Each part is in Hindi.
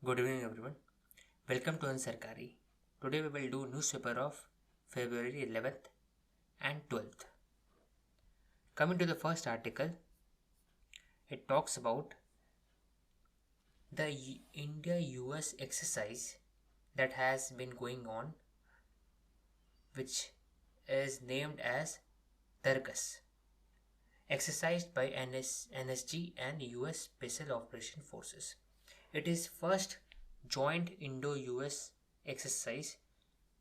Good evening, everyone. Welcome to Ansarkari. Today we will do newspaper of February 11th and 12th. Coming to the first article, it talks about the India-US exercise that has been going on, which is named as Dargas, exercised by NSG and US Special Operation Forces. It is first joint Indo-US exercise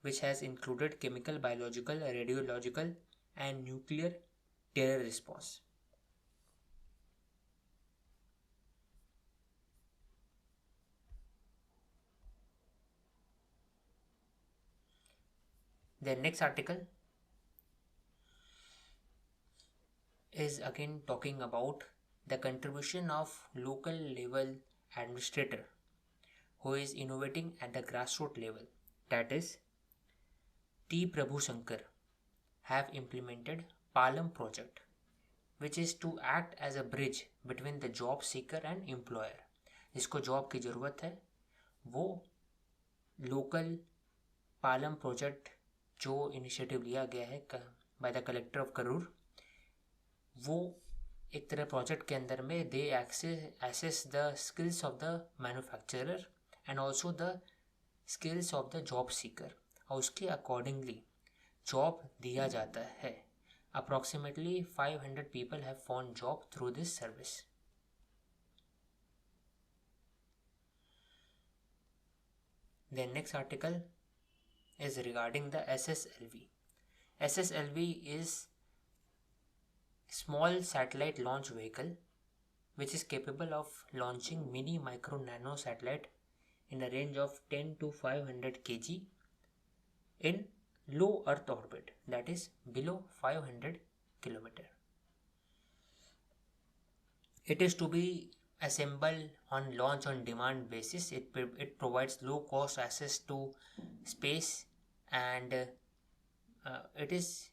which has included chemical, biological, radiological, and nuclear terror response. The next article is again talking about the contribution of local level administrator who is innovating at the grassroots level. That is, T. Prabhu Shankar have implemented Palam project, which is to act as a bridge between the job seeker and employer. जिसको जॉब की ज़रूरत है वो लोकल पालम प्रोजेक्ट जो इनिशिएटिव लिया गया है by the collector of Karur, वो एक तरह प्रोजेक्ट के अंदर में they assess the skills of the manufacturer and also the skills of the job seeker और उसके अकॉर्डिंगली जॉब दिया जाता है. Approximately 500 people have found job through this service. The next article is regarding the SSLV. SSLV is small satellite launch vehicle which is capable of launching mini, micro, nano satellite in a range of 10 to 500 kg in low Earth orbit, that is below 500 kilometer. It is to be assembled on launch on demand basis. It provides low cost access to space and it is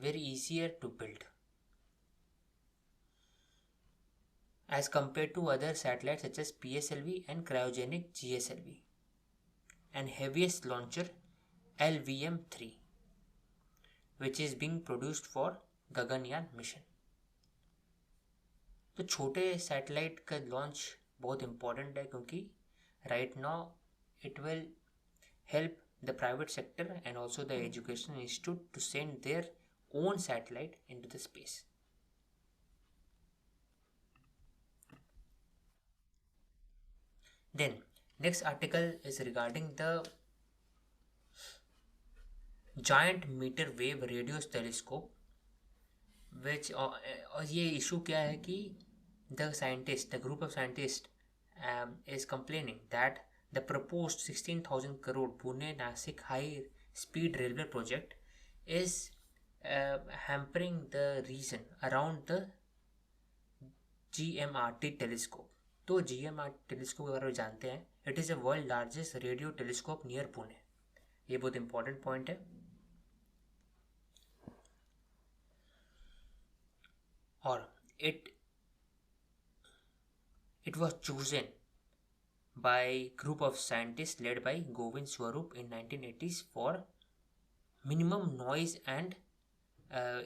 very easier to build as compared to other satellites such as PSLV and cryogenic GSLV, and heaviest launcher LVM-3 which is being produced for Gaganyaan mission. तो छोटे सैटेलाइट का लॉन्च बहुत इम्पोर्टेंट है क्योंकि right now it will help the private sector and also the education institute to send their own satellite into the space. Then next article is regarding the giant meter wave radio telescope which और ये इशू क्या है कि the group of scientists is complaining that the proposed 16,000 crore Pune Nasik high speed railway project is hampering the region around the GMRT telescope. तो GMRT telescope अगर जानते हैं, it is the world largest radio telescope near Pune. ये बहुत important point है. और it was chosen by group of scientists led by Govind Swarup in 1980s for minimum noise and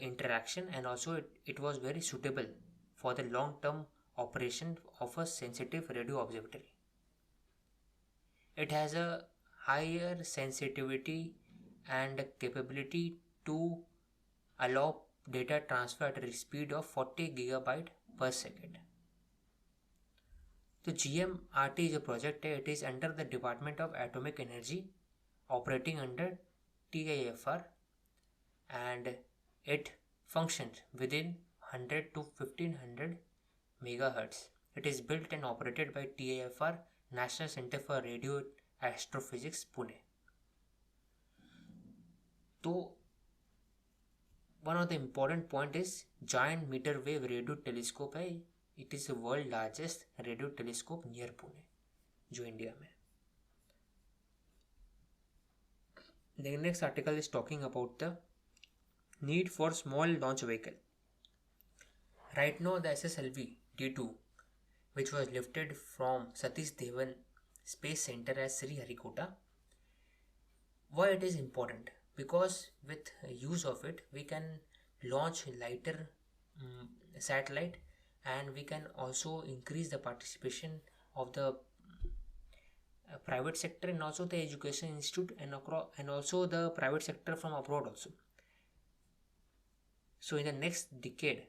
interaction, and also it was very suitable for the long-term operation of a sensitive radio observatory. It has a higher sensitivity and capability to allow data transfer at a speed of 40 gigabyte per second. तो GMRT जो प्रोजेक्ट है, it is under the department of atomic energy operating under TIFR and it functions within 100 to 1500 megahertz. It is built and operated by TIFR, National Center for Radio Astrophysics, Pune. तो one of the important point is giant meter wave radio telescope है. It is the world largest radio telescope near Pune, जो इंडिया में. The next article is talking about the need for small launch vehicle. Right now the SSLV D2 which was lifted from Satish Dhawan Space Center as Sriharikota. Why it is important? Because with use of it, we can launch lighter satellite, and we can also increase the participation of the private sector and also the education institute and also the private sector from abroad also. So in the next decade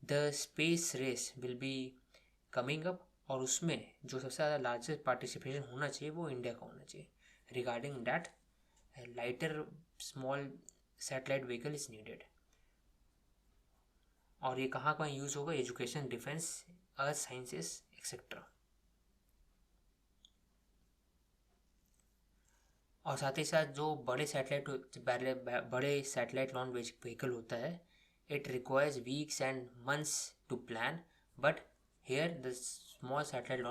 the space race will be coming up, और उसमें जो सबसे ज़्यादा लार्जेस्ट पार्टिसिपेशन होना चाहिए वो इंडिया का होना चाहिए. Regarding that lighter small satellite vehicle is needed. और ये कहाँ कहाँ यूज़ होगा? एजुकेशन, डिफेंस, अर्थ साइंसेस एक्सेट्रा. और साथ ही साथ जो बड़े सैटेलाइट लॉन्च व्हीकल होता है, it requires weeks and months to plan, but here the small satellite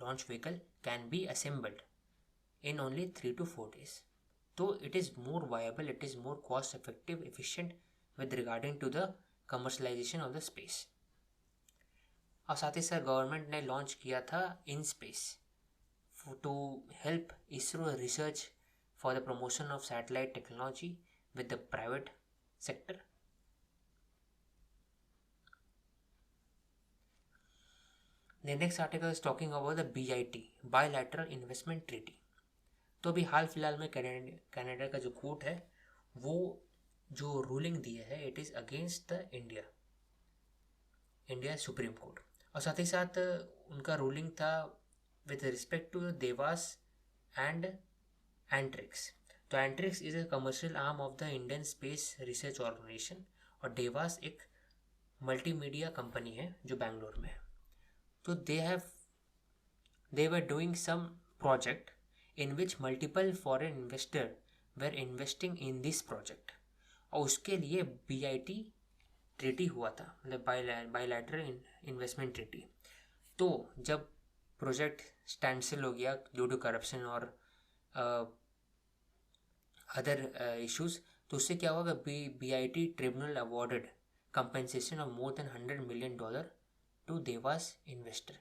launch vehicle can be assembled in only 3 to 4 days. So it is more viable, it is more cost effective, efficient with regarding to the commercialization of the space. और साथ ही साथ गवर्नमेंट ने लॉन्च किया था in space to help ISRO research for the promotion of satellite technology with the private sector. The next article is talking about the BIT, Bilateral Investment Treaty. तो अभी हाल फिलहाल में कनाडा का जो कोर्ट है वो जो रूलिंग दिया है, it is against the India Supreme court. और साथ ही साथ उनका रूलिंग था with respect to Devas and Antrix. तो Antrix is a commercial arm of the Indian Space Research Organisation, और देवास एक मल्टीमीडिया कंपनी है जो बैंगलोर में है. So they were doing some project in which multiple foreign investors were investing in this project. और उसके लिए BIT ट्रीटी हुआ था, मतलब बायलैटरल इन्वेस्टमेंट ट्रीटी. तो जब प्रोजेक्ट स्टैंडस्टिल हो गया ड्यू टू करप्शन और अदर इश्यूज, तो उससे क्या हुआ कि BIT tribunal awarded compensation of more than $100 million to Devas investor.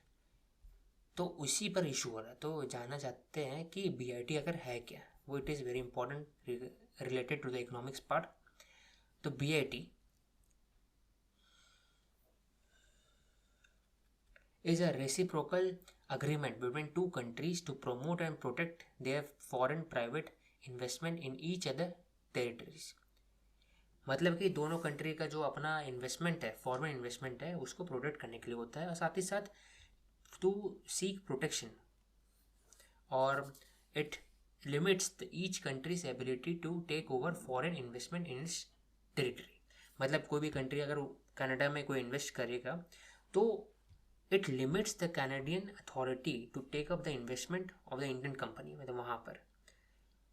तो उसी पर इशू हो रहा. तो जानना चाहते हैं कि BIT आखिर है क्या वो. It is very important related to the economics part. तो BIT is a reciprocal agreement between two countries to promote and protect their foreign private investment in each other territories. मतलब कि दोनों कंट्री का जो अपना इन्वेस्टमेंट है, फॉरेन इन्वेस्टमेंट है, उसको प्रोटेक्ट करने के लिए होता है, और साथ ही साथ टू सीक प्रोटेक्शन, और it limits each country's ability to take over foreign investment in its territory. मतलब कोई भी कंट्री अगर कनाडा में कोई इन्वेस्ट करेगा तो it limits the Canadian authority to take up the investment of the Indian company, मतलब वहाँ पर.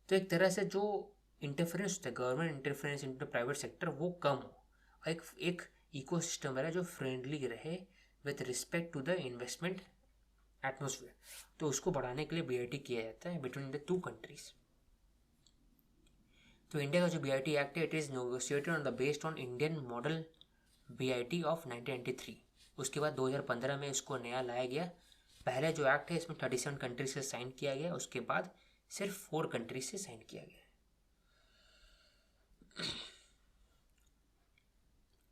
तो एक तरह से जो इंटरफेरेंस होता है, government interference in the private sector, वो कम हो. एक इकोसिस्टम है जो फ्रेंडली रहे with respect to the investment atmosphere. तो उसको बढ़ाने के लिए BIT किया जाता है बिटवीन द टू कंट्रीज. तो इंडिया का जो BIT एक्ट है, it is negotiated on the based on Indian model BIT of 1993. उसके बाद 2015 में इसको नया लाया गया. पहले जो एक्ट है इसमें 37 कंट्रीज से साइन किया गया, उसके बाद सिर्फ 4 कंट्रीज से साइन किया गया.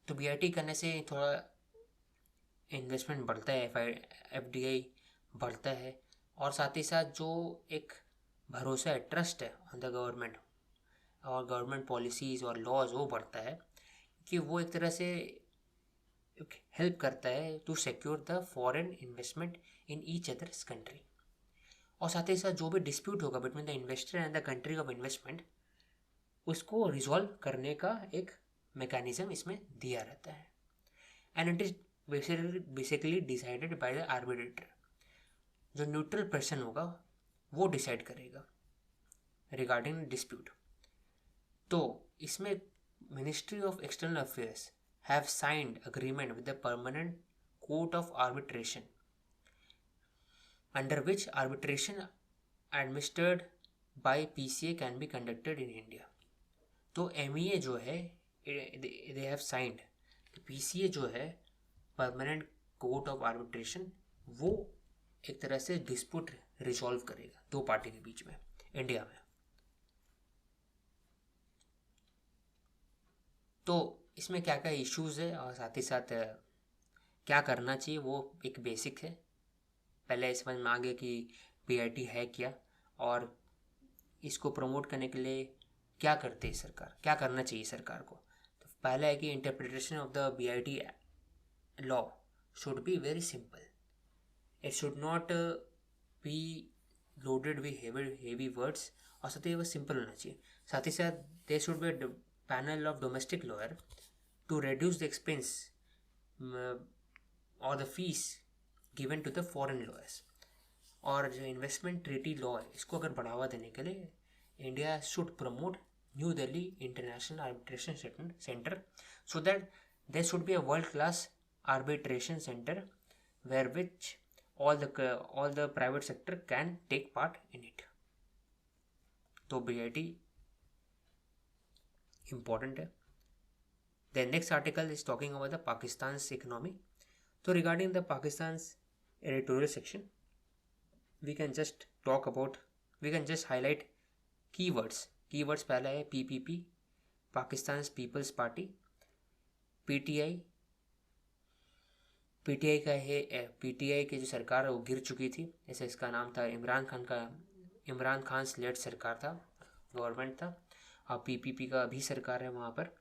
तो BIT करने से थोड़ा इन्वेस्टमेंट बढ़ता है, FDI बढ़ता है, और साथ ही साथ जो एक भरोसा है, ट्रस्ट है ऑन द गवर्नमेंट और गवर्नमेंट पॉलिसीज़ और लॉज, वो बढ़ता है कि वो एक तरह से हेल्प करता है to secure the foreign investment in each other's country. और साथ ही साथ जो भी डिस्प्यूट होगा between the investor and the country of investment, उसको रिजॉल्व करने का एक मैकेनिज्म इसमें दिया रहता है. And it is basically decided by the arbitrator. जो न्यूट्रल पर्सन होगा वो डिसाइड करेगा रिगार्डिंग डिस्प्यूट. तो इसमें ministry of external affairs have signed agreement with the permanent court of arbitration, under which arbitration administered by PCA can be conducted in India. तो MEA जो है, दे हैव साइंड. PCA जो है, परमानेंट कोर्ट ऑफ आर्बिट्रेशन, वो एक तरह से डिस्प्यूट रिजॉल्व करेगा दो पार्टी के बीच में इंडिया में। तो इसमें क्या क्या इश्यूज है और साथ ही साथ क्या करना चाहिए वो एक बेसिक है। पहले समझ में आ गया कि बीआईटी है क्या और इसको प्रमोट करने के लिए क्या करते हैं सरकार, क्या करना चाहिए सरकार को। तो पहला है कि interpretation of the BIT law should be very simple. It should not be loaded with heavy words और साथ ही वो सिंपल होना चाहिए। साथ ही साथ there should be panel of domestic lawyer to reduce the expense or the fees given to the foreign lawyers। और जो इन्वेस्टमेंट ट्रीटी लॉ है इसको अगर बढ़ावा देने के लिए India should promote new Delhi international arbitration centre so that there should be a world class arbitration centre where which all the private sector can take part in it। तो बीआईटी important है। The next article is talking about the Pakistan's economy। So regarding the Pakistan's editorial section, we can just highlight keywords। Keywords पहला है PPP, Pakistan's People's Party, PTI। PTI का है PTI की जो सरकार है वो गिर चुकी थी, ऐसे इसका नाम था। इमरान खान लेड सरकार था, गवर्नमेंट था। और PPP का अभी सरकार है वहाँ पर।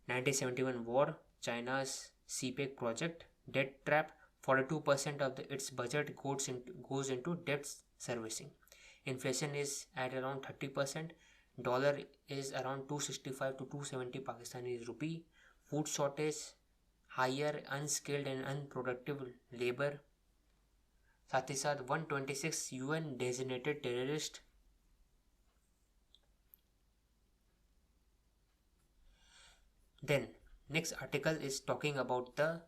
1971 war, China's CPEC project, debt trap, 42% of its budget goes into debt servicing. Inflation is at around 30%. Dollar is around 265 to 270 Pakistani rupee. Food shortage, higher unskilled and unproductive labor। साथ ही साथ 126 UN designated terrorist। Then next article is talking about the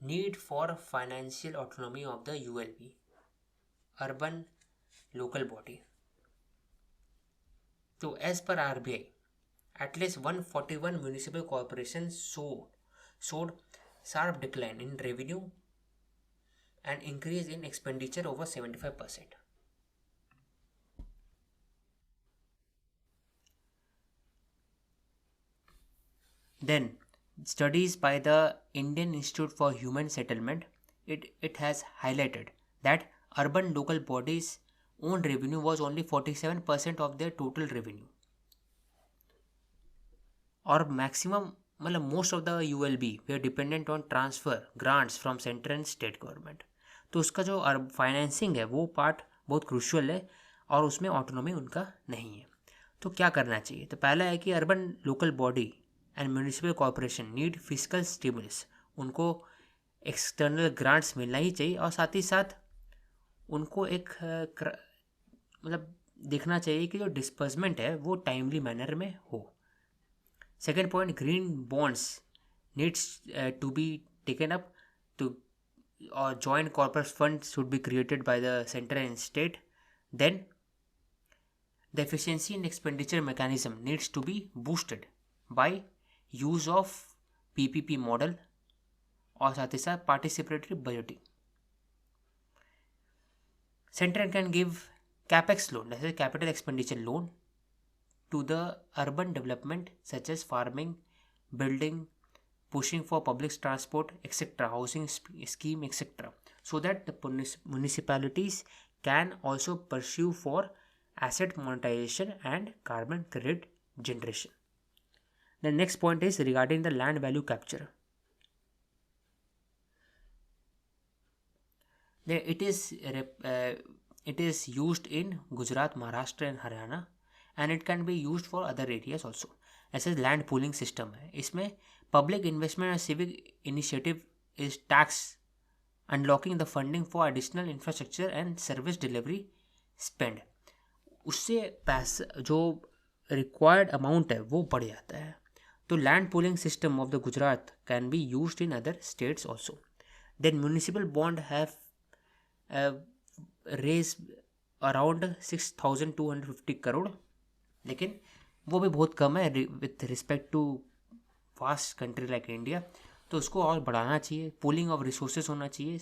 need for financial autonomy of the ULB, urban local body। So as per RBI, at least 141 municipal corporations showed sharp decline in revenue and increase in expenditure over 75%। Then studies by the Indian Institute for Human Settlement, it has highlighted that urban local bodies own revenue was only 47% of their total revenue। और maximum मतलब most of the ULB were dependent on transfer grants from central and state government। तो उसका जो फाइनेंसिंग है वो पार्ट बहुत क्रूशियल है और उसमें ऑटोनॉमी उनका नहीं है। तो क्या करना चाहिए? तो पहला है कि urban local body and municipal corporation need physical stimulus. उनको एक्सटर्नल ग्रांट्स मिलना ही चाहिए और साथ ही साथ उनको एक मतलब देखना चाहिए कि जो डिस्पर्समेंट है वो टाइमली मैनर में हो। Second point, green bonds needs to be taken up to or joint corporate funds should be created by the center and state। Then the efficiency and expenditure mechanism needs to be boosted by use of PPP model और साथ ही साथ participatory budgeting। Center can give capex loan, that is capital expenditure loan, to the urban development such as farming, building, pushing for public transport, etc., housing scheme, etc., so that the municipalities can also pursue for asset monetization and carbon credit generation। The next point is regarding the land value capture। It is used in Gujarat, Maharashtra and Haryana, and it can be used for other areas also। ऐसे लैंड पूलिंग सिस्टम है, इसमें पब्लिक इन्वेस्टमेंट और civic initiative is tax unlocking the funding for additional infrastructure and service delivery spend. उससे पैसा जो रिक्वायर्ड अमाउंट है वो बढ़ जाता है। तो land pooling system of the Gujarat can be used in other states also. Then municipal bond have raise around 6,250 crore, लेकिन वो भी बहुत कम है with respect to fast country like India. तो उसको और बढ़ाना चाहिए। पूलिंग ऑफ रिसोर्सेज होना चाहिए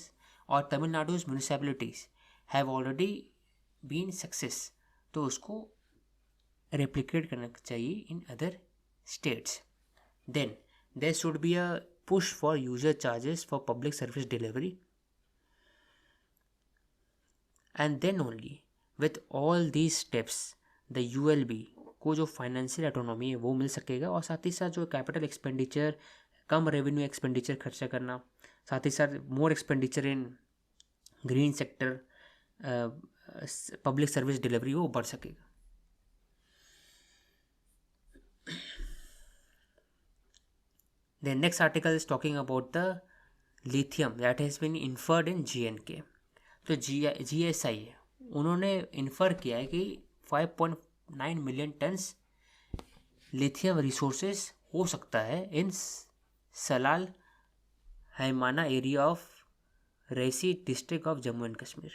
और Tamil Nadu's municipalities have already been success, तो उसको रेप्लिकेट करना चाहिए in other states. Then there should be a push for user charges for public service delivery, and then only with all these steps the ULB को जो फाइनेंशियल ऑटोनॉमी है वो मिल सकेगा. और साथ ही साथ जो कैपिटल एक्सपेंडिचर, कम रेवेन्यू एक्सपेंडिचर खर्चा करना, साथ ही साथ more expenditure in green sector, public service delivery, वो बढ़ सकेगा. The next article is talking about the lithium that has been inferred in GNK. तो GSI है, उन्होंने इन्फर किया है कि 5.9 मिलियन टन्स लिथियम रिसोर्सेज हो सकता है इन सलाल हैमाना एरिया ऑफ रेसी district of Jammu and Kashmir.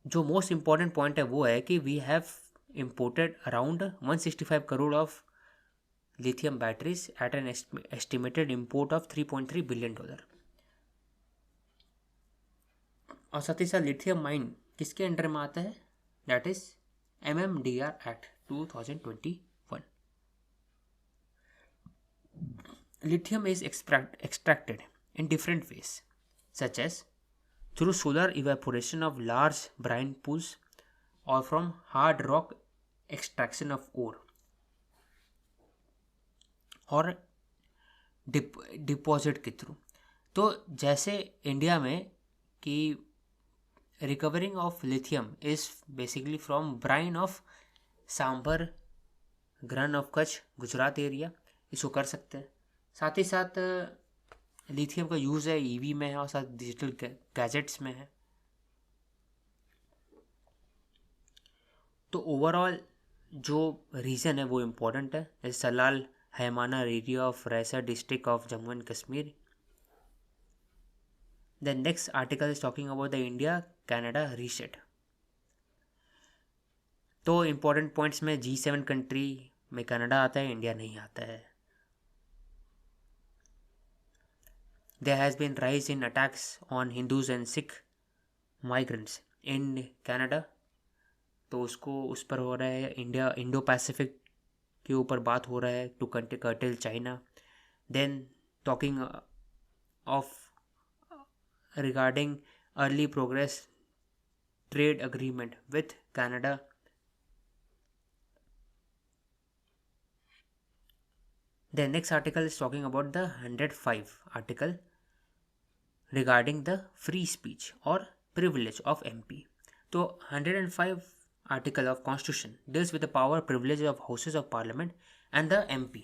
जो मोस्ट इम्पॉर्टेंट पॉइंट है वो है कि we have imported around 165 crore of lithium batteries at an estimated import of $3.3 billion. और साथ ही साथ लिथियम माइन किसके अंडर में आता है? That is MMDR act 2021. Lithium is extracted in different ways, such as through solar evaporation of large brine pools or from hard rock extraction of ore, और डिपॉजिट के थ्रू. तो जैसे इंडिया में कि recovering of lithium is basically from brine of Sambhar, ग्रन ऑफ कच्छ, गुजरात एरिया, इसको कर सकते हैं. साथ ही साथ लिथियम का यूज़ है ईवी में है और साथ डिजिटल गैजेट्स में है. तो ओवरऑल जो रीज़न है वो इम्पोर्टेंट है. Salal Haimana area of Reasi district of Jammu and Kashmir. The next article is talking about the India Canada reset. तो इम्पोर्टेंट पॉइंट्स में G7 कंट्री में कनाडा आता है, इंडिया नहीं आता है. There has been rise in attacks on Hindus and Sikh migrants in Canada. तो उसको उस पर हो रहा है, इंडो पैसिफिक के ऊपर बात हो रहा है to curtail China. Then talking of regarding early progress trade agreement with Canada. The next article is talking about the 105 article regarding the free speech or privilege of MP. तो 105 article of Constitution deals with the power privilege of houses of parliament and the MP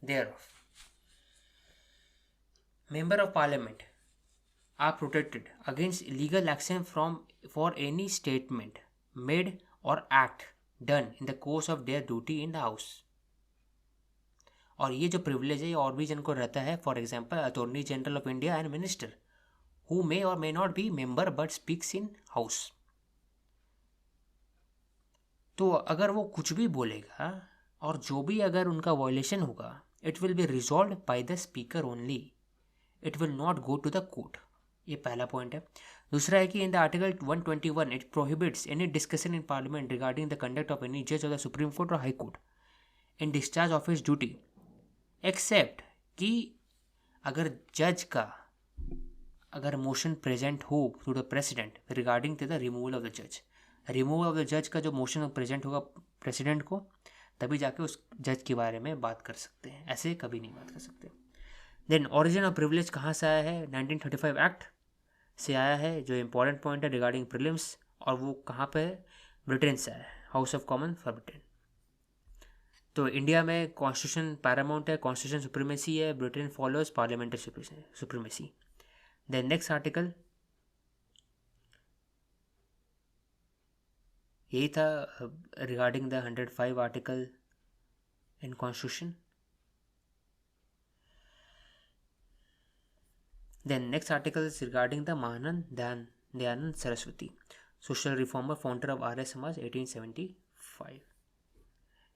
thereof. Member of parliament are protected against legal action for any statement made or act done in the course of their duty in the house. और ये जो प्रिविलेज है और भी जन को रहता है. For example attorney general of India and minister who may और may not be member but speaks in house. तो अगर वो कुछ भी बोलेगा और जो भी अगर उनका वायलेशन होगा, it will be resolve by the speaker only, it will not go to the court. ये पहला पॉइंट है. दूसरा है कि in the article 121 it prohibits any discussion in parliament regarding the conduct of any जज ऑफ द सुप्रीम कोर्ट और high court in discharge of his duty, except कि अगर जज का अगर मोशन प्रेजेंट हो to the president regarding to the removal of the जज. रिमूवल ऑफ द जज का जो मोशन प्रेजेंट होगा प्रेसिडेंट को, तभी जाके उस जज के बारे में बात कर सकते हैं, ऐसे कभी नहीं बात कर सकते. देन ओरिजिन ऑफ प्रिविलेज कहाँ से आया है? 1935 एक्ट से आया है, जो इंपॉर्टेंट पॉइंट है रिगार्डिंग प्रीलिम्स. और वो कहाँ पे है? ब्रिटेन से आया है, House of Common for Britain. तो इंडिया में कॉन्स्टिट्यूशन पैरामाउंट है, कॉन्स्टिट्यूशन सुप्रीमेसी है, Britain follows parliamentary supremacy. Then next article यही था regarding the 105 article in constitution. Then next article is regarding the Mahanand Dayanand Saraswati, social reformer, founder of Arya Samaj 1875.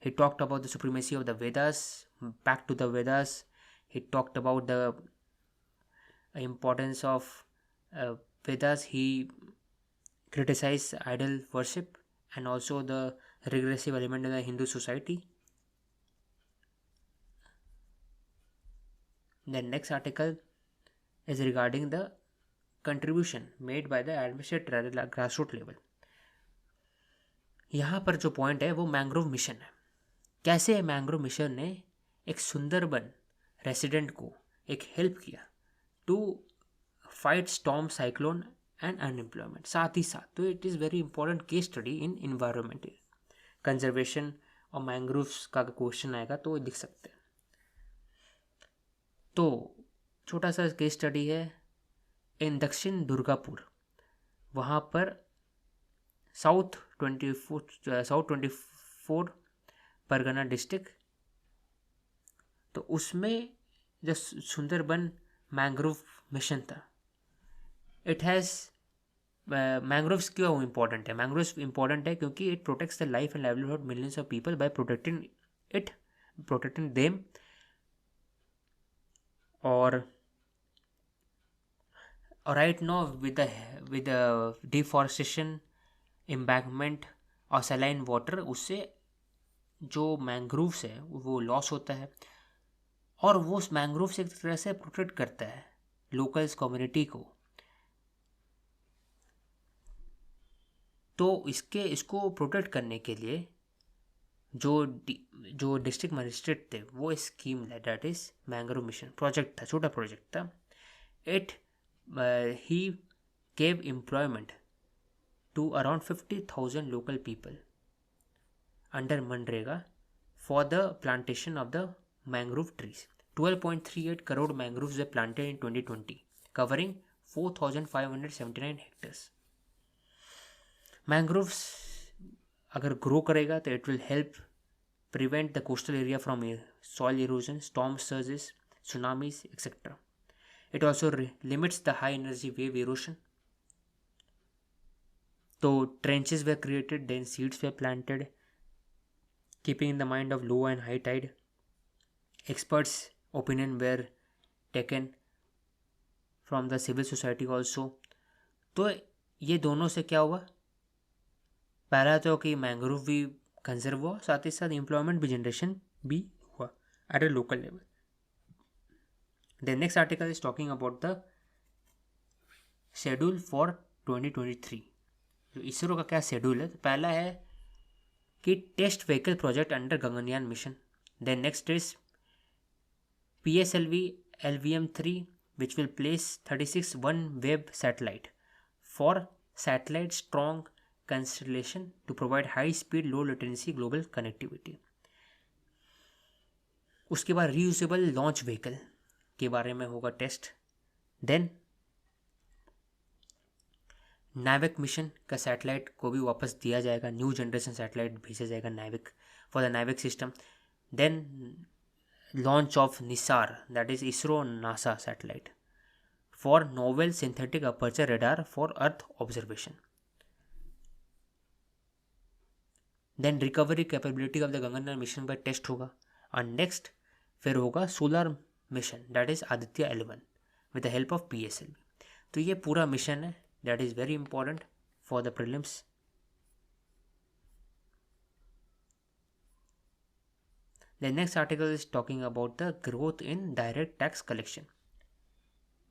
He talked about the supremacy of the Vedas, back to the Vedas. He talked about the importance of Vedas. He criticized idol worship and also the regressive element in the Hindu society. The next article is regarding the contribution made by the administrator at the grassroots level. यहाँ पर जो पॉइंट है वो मैंग्रोव मिशन है. कैसे मैंग्रोव मिशन ने एक सुंदरबन रेसिडेंट को एक हेल्प किया to fight storm, cyclone and unemployment. साथ ही साथ तो it is very important case study in environment conservation. और मैंग्रोव्स का क्वेश्चन आएगा तो लिख सकते हैं. तो छोटा सा केस स्टडी है इन दक्षिण दुर्गापुर. वहाँ पर साउथ 24 परगना डिस्ट्रिक्ट. तो उसमें जो सुंदरबन मैंग्रोव मिशन था, इट हैज़ मैंग्रोव्स क्यों इम्पॉर्टेंट है? मैंग्रोव्स इम्पॉर्टेंट है क्योंकि it protects the life and livelihood millions of people by protecting them. और right now with deforestation, embankment और सलाइन वाटर, उससे जो मैंग्रोव्स है वो लॉस होता है. और वो उस मैंग्रोव से एक तरह से प्रोटेक्ट करता है लोकल्स कम्युनिटी को. तो इसको प्रोटेक्ट करने के लिए जो डिस्ट्रिक्ट मजिस्ट्रेट थे वो scheme that is mangrove mission project था, छोटा प्रोजेक्ट था. It he gave employment to around 50,000 local people under Manrega for the plantation of the mangrove trees. 12.38 crore mangroves were planted in 2020, covering 4,579 hectares. Mangroves अगर ग्रो करेगा तो it will help prevent the coastal area from soil erosion, storm surges, tsunamis, etc. It also limits the high energy wave erosion. So trenches were created, then seeds were planted, keeping in the mind of low and high tide. Experts' opinion were taken from the civil society also. तो ये दोनों से क्या हुआ? पहला तो कि मैंग्रोव भी कंजर्व हुआ, साथ ही साथ एम्प्लॉयमेंट भी जनरेशन भी हुआ at a local level. The next article is talking about the schedule for 2023. जो इसरो का क्या शेड्यूल है? तो पहला है कि test vehicle project under Gaganyaan mission. Then next is PSLV LVM-3 which will place 36 OneWeb satellite for satellite strong constellation to provide high speed low latency global connectivity. उसके बाद reusable launch vehicle के बारे में होगा टेस्ट. देन नाविक मिशन का सैटेलाइट को भी वापस दिया जाएगा, न्यू जनरेशन सैटेलाइट भेजा जाएगा NavIC for the NavIC system. Then launch of NISAR that is ISRO NASA satellite for novel synthetic aperture radar for earth observation. Then recovery capability of the Gaganyaan mission पर टेस्ट होगा. और नेक्स्ट फिर होगा solar mission that is Aditya L1 with the help of PSLV. तो ये पूरा मिशन है that is very important for the prelims. The next article is talking about the growth in direct tax collection.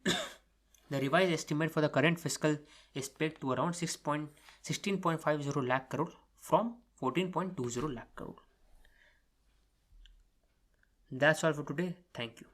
The revised estimate for the current fiscal is pegged to around 16.50 lakh crore from 14.20 lakh crore. That's all for today. Thank you.